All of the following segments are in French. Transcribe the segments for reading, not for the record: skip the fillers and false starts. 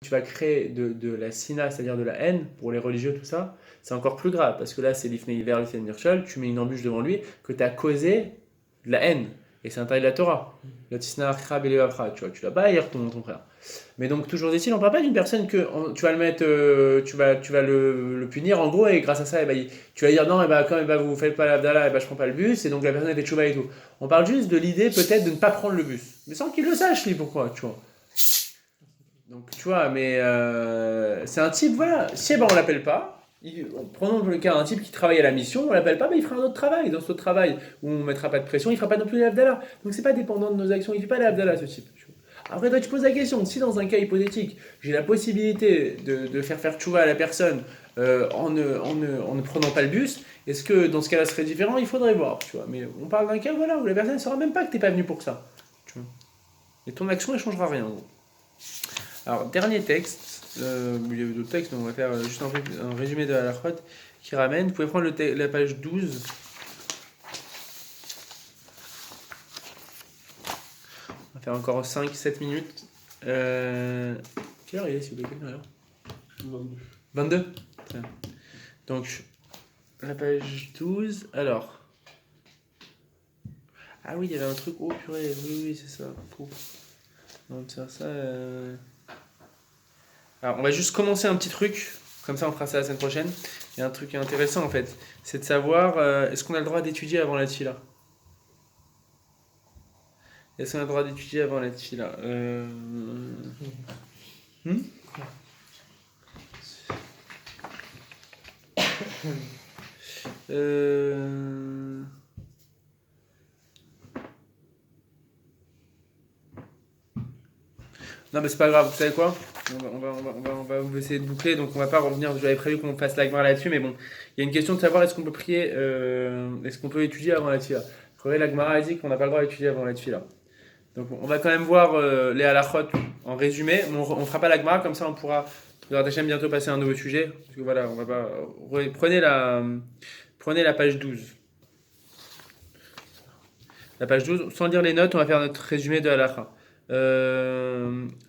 tu vas créer de la sina, c'est-à-dire de la haine pour les religieux, tout ça, c'est encore plus grave. Parce que là, c'est l'ifnei hiver, l'ifnei mirchol, tu mets une embûche devant lui que tu as causé de la haine. Et c'est un taille de la Torah. Le tisna achra belevavcha, tu vois, tu vas pas haïr ton frère. Mais donc, toujours est-il, on parle pas d'une personne que tu vas le mettre, tu vas le punir en gros, et grâce à ça, tu vas dire non, quand vous faites pas l'Abdallah, je prends pas le bus, et donc la personne a fait tchouva et tout. On parle juste de l'idée peut-être de ne pas prendre le bus. Mais sans qu'il le sache, lui, pourquoi, tu vois. Donc, tu vois, mais c'est un type, voilà, si on l'appelle pas, prenons le cas d'un type qui travaille à la mission, on l'appelle pas, il fera un autre travail. Dans ce autre travail où on mettra pas de pression, il fera pas non plus l'Abdallah. Donc, c'est pas dépendant de nos actions, il fait pas l'Abdallah, ce type. Tu vois. Après, toi, tu poses la question, si dans un cas hypothétique, j'ai la possibilité de faire tchouva à la personne en ne prenant pas le bus, est-ce que dans ce cas-là, ce serait différent? Il faudrait voir, tu vois. Mais on parle d'un cas voilà, où la personne ne saura même pas que tu n'es pas venu pour ça. Tu vois. Et ton action, elle ne changera rien. En gros. Alors, dernier texte, il y avait d'autres textes, mais on va faire juste un résumé de la halachot qui ramène. Vous pouvez prendre la page 12. On va faire encore 5-7 minutes. Quelle heure il est, s'il vous plaît? 22. Tiens. Donc, la page 12. Alors. Ah oui, il y avait un truc. Oh purée, oui, c'est ça. On va faire ça. Alors, on va juste commencer un petit truc. Comme ça, on fera ça la semaine prochaine. Il y a un truc intéressant en fait. C'est de savoir est-ce qu'on a le droit d'étudier avant la tfila? Est-ce qu'on a le droit d'étudier avant la tfila Non, mais c'est pas grave, vous savez quoi? On va essayer de boucler, donc on va pas revenir. J'avais prévu qu'on fasse la gmara là-dessus, mais bon, il y a une question de savoir est-ce qu'on peut prier, est-ce qu'on peut étudier avant la tfila? La gmara a dit qu'on n'a pas le droit d'étudier avant la tfila. Donc on va quand même voir les halachot en résumé, mais on ne fera pas la gmara, comme ça on pourra, Hachem, bientôt passer à un nouveau sujet. Parce que voilà, on va pas. Prenez la page 12. La page 12, sans lire les notes, on va faire notre résumé de halacha.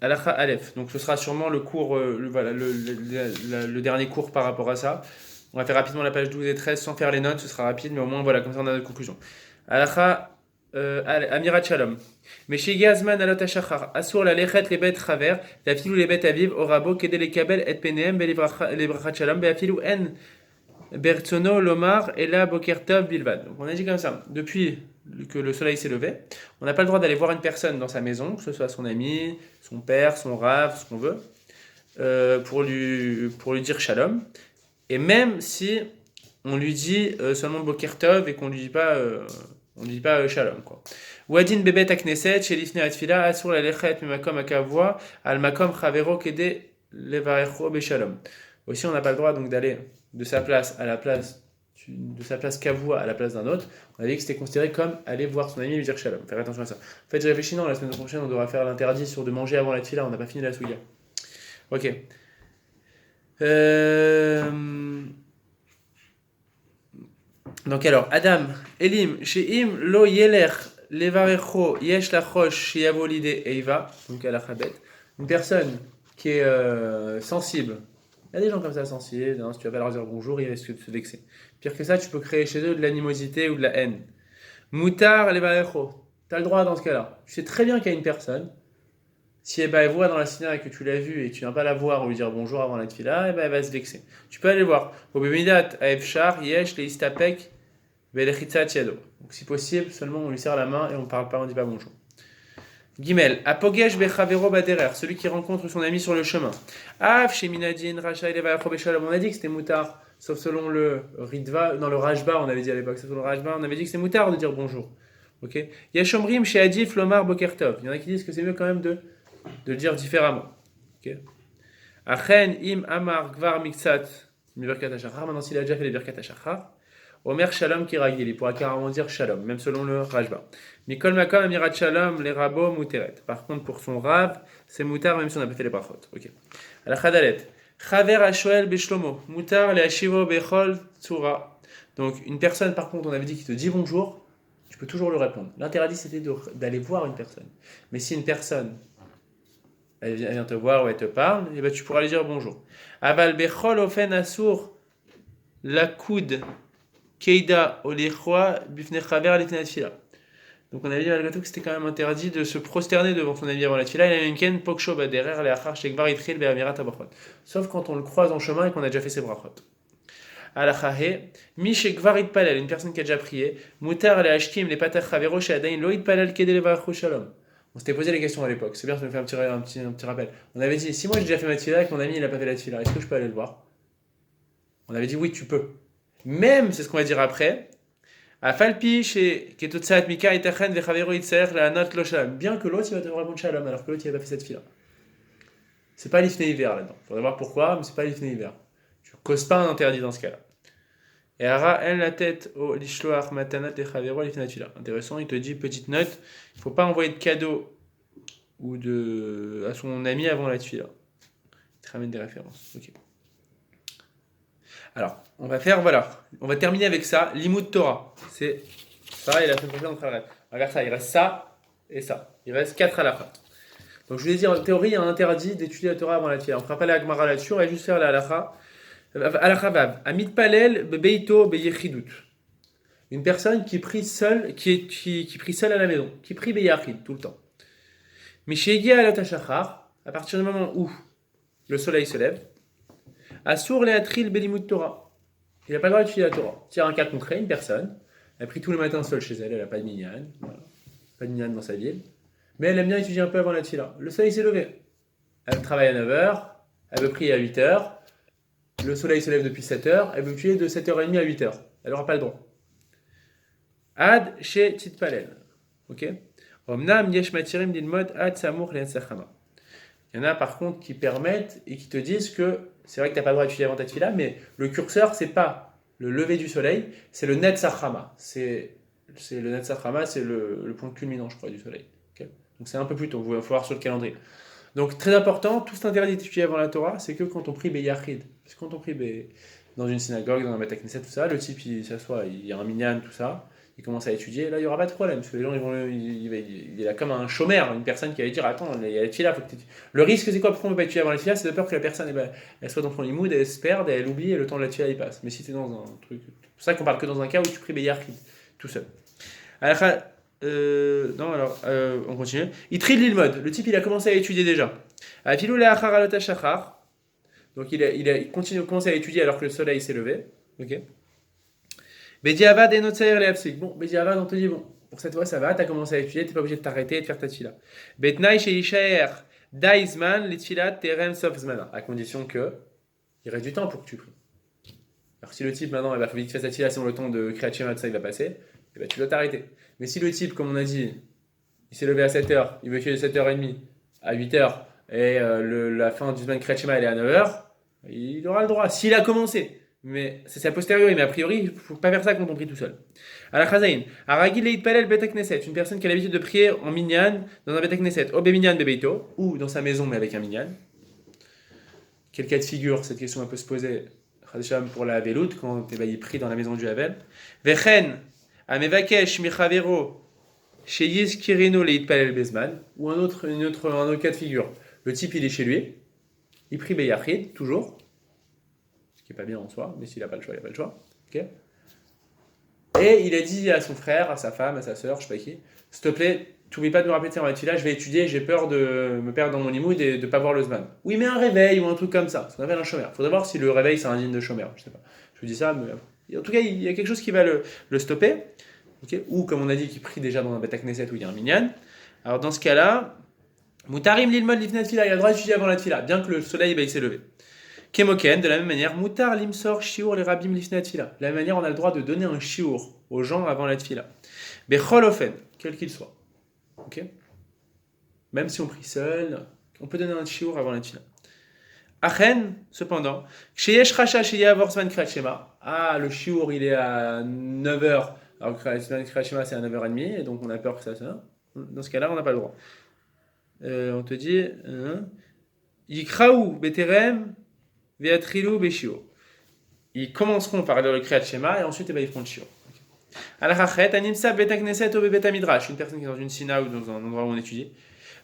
Halacha Aleph. Donc ce sera sûrement le cours, le dernier cours par rapport à ça. On va faire rapidement la page 12 et 13 sans faire les notes, ce sera rapide, mais au moins voilà, comme ça on a notre conclusion. Halacha Amirat Shalom. Meshigi Azman Alot Hashachar. Asur la lechet les bêtes traver. Ve'afilu les bêtes aviv. Orabo kede les kabel et peneem. Be'livrachat Shalom. Ve'afilu en. Bertsono Lomar et la Bokertov Bilvad. Donc on a dit comme ça. Depuis que le soleil s'est levé, on n'a pas le droit d'aller voir une personne dans sa maison, que ce soit son ami, son père, son rave, ce qu'on veut, pour lui dire shalom. Et même si on lui dit seulement Bokertov et qu'on lui dit pas, shalom quoi. Wadin bebet akneset shelifne atfila asur la lechet mimakom akavua al makom chavero kede levarecho beshalom. Aussi on n'a pas le droit donc d'aller de sa place kavua à la place d'un autre. On a dit que c'était considéré comme aller voir son ami et lui dire shalom. Faire attention à ça. En fait, je réfléchis, non, la semaine prochaine, on devra faire l'interdit sur de manger avant la tfila. On n'a pas fini la souya. Ok. Donc alors, Adam, Elim, Sheim, Lo Yeler, Levarecho, Yesh Lachosh, Shiavolide, Eiva. Donc à la Chabet. Une personne qui est sensible. Il y a des gens comme ça sensibles, hein, si tu vas pas leur dire bonjour, ils risquent de se vexer. Pire que ça, tu peux créer chez eux de l'animosité ou de la haine. Moutar levarecho. Tu as le droit dans ce cas-là. Tu sais très bien qu'il y a une personne, si elle voit dans la cinéma et que tu l'as vue et que tu viens pas la voir ou lui dire bonjour avant la tfila, elle va se vexer. Tu peux aller voir. Obemidat aefshar yesh leistapek velechitsat yado. Donc si possible, seulement on lui serre la main et on parle pas, on dit pas bonjour. Gimel, apogesh bechavero baderer, celui qui rencontre son ami sur le chemin. Af sheminadin racha elevarecho beshalom. On a dit que c'était moutard, sauf selon le ritva, dans le rajba, on avait dit à l'époque, selon le rajba, on avait dit que c'est moutard de dire bonjour. Ok. Yashomrim chez Adif Lomar Bokertov. Il y en a qui disent que c'est mieux quand même de le dire différemment. Ok. Achen im amar gvar mixat birkat hashachar. Maintenant s'il a déjà fait les birkat hashachar. Omer Shalom Kiragil, il pourra carrément dire Shalom, même selon le Rajba. Mikol Makom Amirat Shalom, les Rabo Mouteret. Par contre, pour son Rav, c'est Moutar, même si on n'a pas fait les brachot. Ok. À la Chadalet. Chaver Ashoel Beshlomo. Moutar le Ashivo Bechol Tsura. Donc, une personne, par contre, on avait dit qu'il te dit bonjour, tu peux toujours lui répondre. L'interdit, c'était d'aller voir une personne. Mais si une personne elle vient te voir ou elle te parle, et ben tu pourras lui dire bonjour. Aval bechol ofen asur lakoud keida olechwa bifne chaver lifnei tefila. Donc on avait dit malgré tout que c'était quand même interdit de se prosterner devant son ami avant la tefila. Il a même ken poksho baderer leachar shekvar itril be'amirat abachot. Sauf quand on le croise en chemin et qu'on a déjà fait ses brachot. Alachahe, mi shekvar itpalel, une personne qui a déjà prié, mutar le ashkim le patach chavero she'adain lo itpalel kedei levarechu shalom. On s'était posé les questions à l'époque. C'est bien, ça me fait un petit rappel. On avait dit, si moi j'ai déjà fait ma tefila et que mon ami il a pas fait la tefila, est-ce que je peux aller le voir? On avait dit oui, tu peux. Même, c'est ce qu'on va dire après, afalpi chez ketotsat mika itachen vechavero itsaer la not lo shalom. Bien que l'autre il va te répondre shalom alors que l'autre il a pas fait cette tefila. C'est pas l'ifnei hiver là-dedans. Faudrait voir pourquoi, mais c'est pas l'ifnei hiver. Tu causes pas un interdit dans ce cas-là. Et ara en la tête au lishloach matanat et chavero l'ifnei tefila. Intéressant, il te dit petite note, il faut pas envoyer de cadeau ou à son ami avant la tefila. Il te ramène des références. Ok. Alors, on va terminer avec ça. Limud Torah. C'est ça, et la semaine prochaine, on fera le reste. Regarde ça, il reste ça et ça. Il reste 4 à la fin. Donc, je voulais dire, en théorie, il y a un interdit d'étudier la Torah avant la tefila. On ne fera pas la Gemara là-dessus, on va juste faire la halakha. Halakha vav. Amit palel bebeito beyechidut. Une personne qui prie seule, qui prie seule à la maison, qui prie beyachid tout le temps. Mishegi alot hashachar, à partir du moment où le soleil se lève, Assour le atril belimut Torah. Il n'a pas le droit d'étudier la Torah. Tiens, un cas concret, une personne, elle prie tous les matins seule chez elle, elle n'a pas de minyan, voilà. Pas de minyan dans sa ville, mais elle aime bien étudier un peu avant la tefila. Le soleil s'est levé. Elle travaille à 9h, elle veut prier à 8h, le soleil se lève depuis 7h, elle veut étudier de 7h30 à 8h. Elle n'aura pas le droit. Ad chez Titpalel. Ok? Omnam yesh matirim dilmod ad samour le'atzachama. Il y en a par contre qui permettent et qui te disent que c'est vrai que tu n'as pas le droit d'étudier avant ta tefila, mais le curseur, c'est pas le lever du soleil, c'est le Netzach Hama. C'est le Netzach Hama, c'est le point culminant, je crois, du soleil. Okay, donc c'est un peu plus tôt, il faut voir sur le calendrier. Donc très important, tout cet interdit d'étudier avant la Torah, c'est que quand on prie Beyachid. Parce que quand on prie dans une synagogue, dans un Beth Knesset, tout ça, le type il s'assoit, il y a un minyan, tout ça, il commence à étudier, là il n'y aura pas de problème, parce que les gens il est là comme un chômeur, une personne qui va lui dire attends, il y a la tefila, faut que le risque c'est quoi, pourquoi on ne peut pas étudier avant la tefila, c'est de peur que la personne elle soit dans son limoud, elle se perde, elle oublie et le temps de la tefila il passe. Mais si tu es dans un truc, c'est pour ça qu'on parle que dans un cas où tu pries Beyachid, tout seul. On continue. Il trie l'ilmod, le type il a commencé à étudier déjà. Donc il commence à étudier alors que le soleil s'est levé. Ok. Bediavad et Notsair les Apsik. Bon, Bediavad, on te dit, bon, pour cette fois ça va, t'as commencé à étudier, t'es pas obligé de t'arrêter et de faire ta tefila. Betnaï chez Ishaer, Daizman, les tefila, Terem, Sofzman. À condition que il reste du temps pour que tu pries. Alors si le type maintenant, il va falloir que tu fasses ta tefila, sinon le temps de Kriyat Shema, tout ça, il va passer, et ben tu dois t'arrêter. Mais si le type, comme on a dit, il s'est levé à 7h, il veut étudier de 7h30 à 8h, et la fin du Zman Kriyat Shema, elle est à 9h, il aura le droit, s'il a commencé. Mais c'est a posteriori, mais a priori, il ne faut pas faire ça quand on prie tout seul. Al-Khazaïn, Aragil Leitpalel Bet Knesset, une personne qui a l'habitude de prier en minyan dans un Bet Knesset, au Beminyan Bebeito, ou dans sa maison mais avec un minyan. Quel cas de figure, cette question peut se poser pour la Velout, quand il prie dans la maison du Havel. Vechen, Amevakesh Michavero, Sheyiz Kirino Leitpalel Bezman, ou un autre cas de figure. Le type, il est chez lui, il prie Beyachid, toujours. Qui n'est pas bien en soi, mais s'il n'a pas le choix, il n'a pas le choix. Okay, et il a dit à son frère, à sa femme, à sa sœur, je ne sais pas qui, s'il te plaît, n'oublie pas de me rappeler, là, je vais étudier, j'ai peur de me perdre dans mon limoud et de ne pas voir le zman. Ou il met un réveil ou un truc comme ça, ce qu'on appelle un chômeur. Il faudrait voir si le réveil c'est un digne de chômeur, je ne sais pas. Je vous dis ça, mais en tout cas, il y a quelque chose qui va le stopper. Okay, ou comme on a dit, qu'il prie déjà dans un Beth Knesset où il y a un minyan. Alors dans ce cas-là, Moutarim l'ilmod l'ifnat tefila, il a le droit d'étudier avant la tefila, bien que le soleil il s'est levé. Kemoken, de la même manière, Moutar limsor shiur les rabim lifnei tefila. De la même manière, on a le droit de donner un shiur aux gens avant la tefila. Bechol ofen, quel qu'il soit. Ok. Même si on prie seul, on peut donner un shiur avant la tefila. Achen, cependant, sheyesh racha sheyavor zman kriyat shema. Ah, le shiur il est à 9h, alors que zman kriyat shema c'est à 9h30, et donc on a peur que ça soit. Dans ce cas-là, on n'a pas le droit. On te dit, yikraou beterem. Ils commenceront par le Kriyat Shema et ensuite ils feront le Shiur. Al-Rachet, Animsa, Beta Knesset ou Beta Midrash, une personne qui est dans une sina ou dans un endroit où on étudie.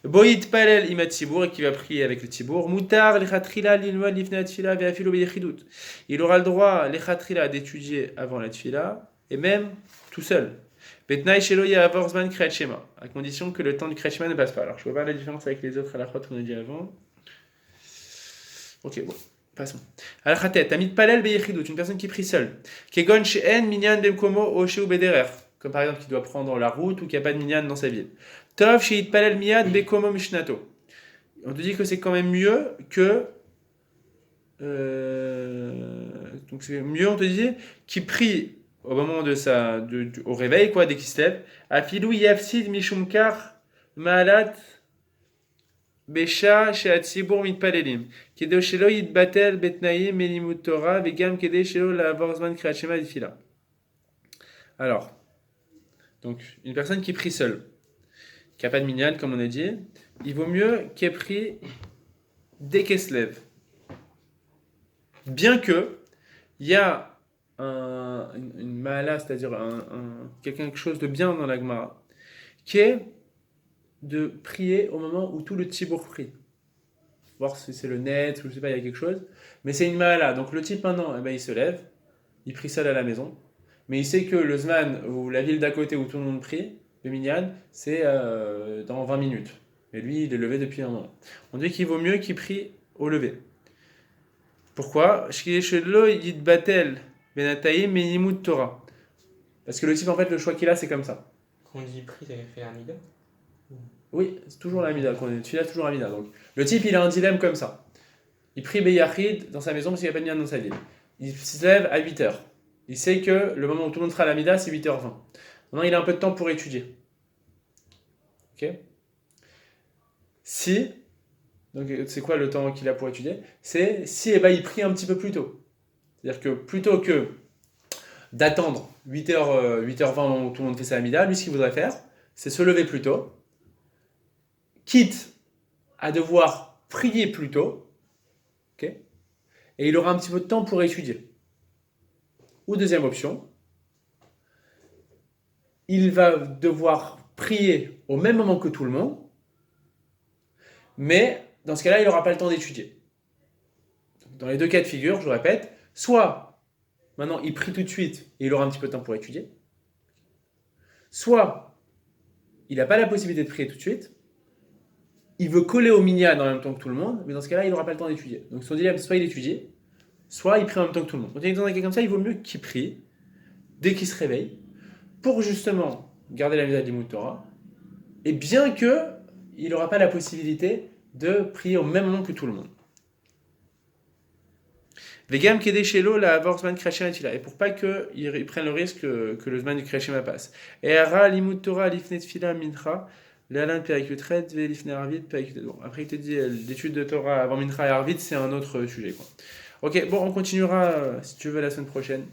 Boït palel imat tibour, et qui va prier avec le tibour. Moutar lechatrila lilmod lifnei tfila ve'afilu beyechidut. Il aura le droit lechatrila d'étudier avant la tfila et même tout seul. Betnaï shelo ya'avor zman kriyat shema, à condition que le temps du kriyat shema ne passe pas. Alors je vois pas la différence avec les autres halachot qu'on a dit avant. Ok, bon, passons. Al-Khatet, Amit Palel Beyechidut, une personne qui prie seule. Kegon She'en Minyan Bemkomo Osheu Bederer, comme par exemple qui doit prendre la route ou qu'il n'y a pas de Minyan dans sa ville. Tov She'it Palel Miyad Bekomo Mishnato. On te dit que c'est quand même mieux que. Donc c'est mieux, on te dit, qui prie au moment au réveil, quoi, dès qu'il se lève. Afilou Yafsid Mishumkar Maalat. Besha she'atzibur mitpalelim. Kedo shelo yitbatel betnaim melimut Torah vegam kede shelo la'avor zman kriyat shema difila. Alors, donc une personne qui prie seule, qui n'a pas de minyan comme on a dit, il vaut mieux qu'elle prie dès qu'elle se lève. Bien que il y a une ma'ala, c'est-à-dire quelque chose de bien dans la Gemara, qui est de prier au moment où tout le tibour prie. Voir si c'est le net, ou je sais pas, il y a quelque chose. Mais c'est une ma'ala. Donc le type maintenant, eh ben, il se lève, il prie seul à la maison. Mais il sait que le zman, ou la ville d'à côté où tout le monde prie, le minyan, c'est dans 20 minutes. Mais lui, il est levé depuis un moment. On dit qu'il vaut mieux qu'il prie au lever. Pourquoi? Parce que le type, en fait, le choix qu'il a, c'est comme ça. Quand on dit prie, ça fait un mida. Oui, c'est toujours la mida. Quand on est tefila, toujours la mida. Donc, le type, il a un dilemme comme ça. Il prie Beyachid dans sa maison parce qu'il n'y a pas de minyan dans sa ville. Il se lève à 8h. Il sait que le moment où tout le monde sera à la mida, c'est 8h20. Maintenant, il a un peu de temps pour étudier. Ok? Si, donc c'est quoi le temps qu'il a pour étudier? C'est si eh ben, il prie un petit peu plus tôt. C'est-à-dire que plutôt que d'attendre 8h20 où tout le monde fait sa mida, lui, ce qu'il voudrait faire, c'est se lever plus tôt, quitte à devoir prier plus tôt, okay, et il aura un petit peu de temps pour étudier. Ou deuxième option, il va devoir prier au même moment que tout le monde, mais dans ce cas-là, il n'aura pas le temps d'étudier. Dans les deux cas de figure, je répète, soit maintenant il prie tout de suite et il aura un petit peu de temps pour étudier, soit il n'a pas la possibilité de prier tout de suite, il veut coller au minyan en même temps que tout le monde, mais dans ce cas-là, il n'aura pas le temps d'étudier. Donc son dilemme, soit il étudie, soit il prie en même temps que tout le monde. Quand il est dans un cas comme ça, il vaut mieux qu'il prie dès qu'il se réveille, pour justement garder la misère du Torah, et bien qu'il n'aura pas la possibilité de prier au même moment que tout le monde. Vegam kede shelo la avoir zman kriyat shema, et pour pas qu'ils prennent le risque que le zman du kriyat shema passe. Et ara limut Torah lifnei tfila mincha l'alan perikutret ve lifnei arvit perikutret. Bon, après il te dit l'étude de Torah avant mincha et arvit, c'est un autre sujet, quoi. Ok, bon, on continuera si tu veux la semaine prochaine.